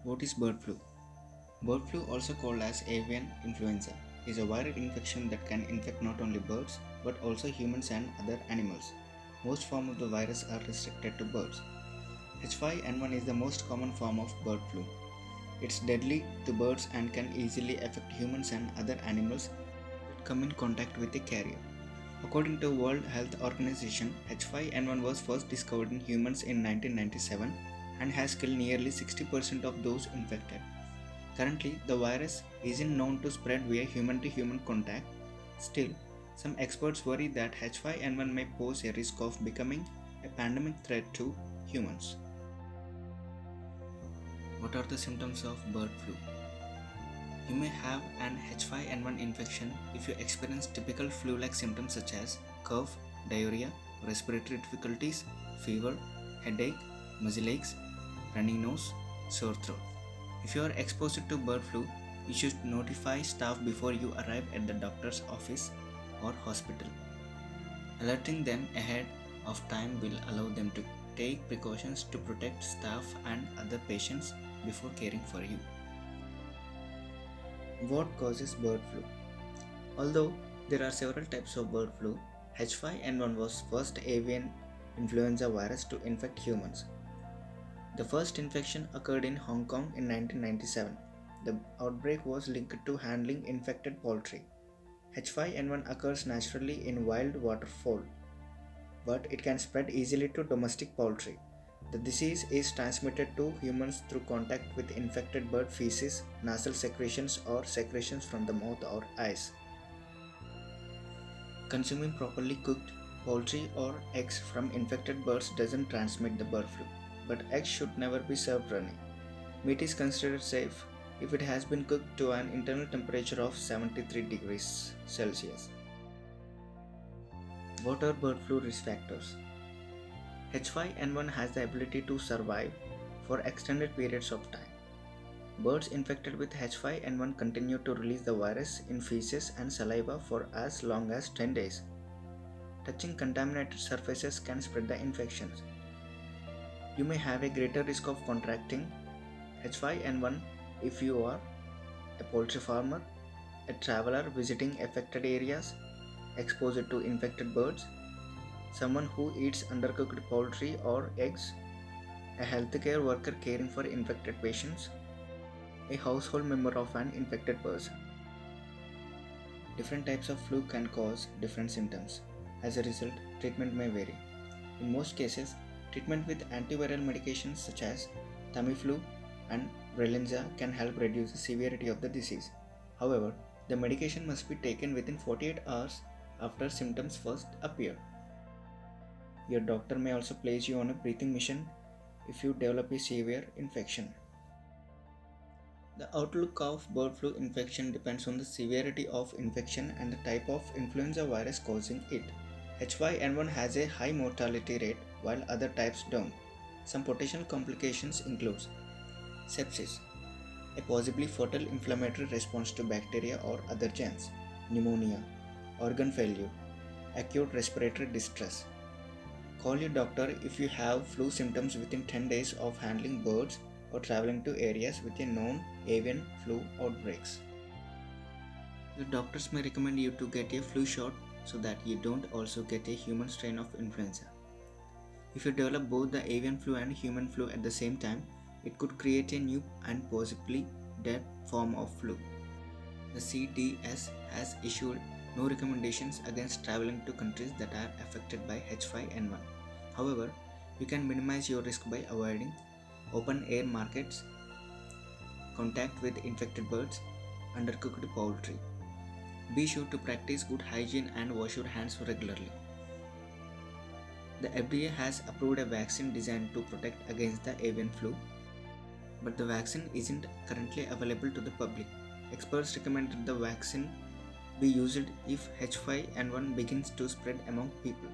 What is bird flu? Bird flu, also called as avian influenza, is a viral infection that can infect not only birds but also humans and other animals. Most forms of the virus are restricted to birds. H5N1 is the most common form of bird flu. It's deadly to birds and can easily affect humans and other animals that come in contact with the carrier. According to World Health Organization, H5N1 was first discovered in humans in 1997 and has killed nearly 60% of those infected. Currently, the virus isn't known to spread via human to human contact. Still, some experts worry that H5N1 may pose a risk of becoming a pandemic threat to humans. What are the symptoms of bird flu? You may have an H5N1 infection if you experience typical flu like symptoms such as cough, diarrhea, respiratory difficulties, fever, headache, muscle aches, running nose, sore throat. If you are exposed to bird flu, you should notify staff before you arrive at the doctor's office or hospital. Alerting them ahead of time will allow them to take precautions to protect staff and other patients before caring for you. What causes bird flu? Although there are several types of bird flu, H5N1 was first avian influenza virus to infect humans. The first infection occurred in Hong Kong in 1997. The outbreak was linked to handling infected poultry. H5N1 occurs naturally in wild waterfowl, but it can spread easily to domestic poultry. The disease is transmitted to humans through contact with infected bird feces, nasal secretions, or secretions from the mouth or eyes. Consuming properly cooked poultry or eggs from infected birds doesn't transmit the bird flu, but eggs should never be served running. Meat is considered safe if it has been cooked to an internal temperature of 73 degrees Celsius. What are bird flu risk factors? H5N1 has the ability to survive for extended periods of time. Birds infected with H5N1 continue to release the virus in feces and saliva for as long as 10 days. Touching contaminated surfaces can spread the infections. You may have a greater risk of contracting H5N1 if you are a poultry farmer, a traveler visiting affected areas, exposed to infected birds, someone who eats undercooked poultry or eggs, a healthcare worker caring for infected patients, a household member of an infected person. Different types of flu can cause different symptoms. As a result, treatment may vary. In most cases, treatment with antiviral medications such as Tamiflu and Relenza can help reduce the severity of the disease. However, the medication must be taken within 48 hours after symptoms first appear. Your doctor may also place you on a breathing machine if you develop a severe infection. The outlook of bird flu infection depends on the severity of infection and the type of influenza virus causing it. H5N1 has a high mortality rate while other types don't. Some potential complications include sepsis, a possibly fatal inflammatory response to bacteria or other germs, pneumonia, organ failure, acute respiratory distress. Call your doctor if you have flu symptoms within 10 days of handling birds or traveling to areas with a known avian flu outbreaks. Your doctors may recommend you to get a flu shot so that you don't also get a human strain of influenza. If you develop both the avian flu and human flu at the same time, it could create a new and possibly dead form of flu. The CDS has issued no recommendations against traveling to countries that are affected by H5N1. However, you can minimize your risk by avoiding open air markets, contact with infected birds, undercooked poultry. Be sure to practice good hygiene and wash your hands regularly. The FDA has approved a vaccine designed to protect against the avian flu, but the vaccine isn't currently available to the public. Experts recommend that the vaccine be used if H5N1 begins to spread among people.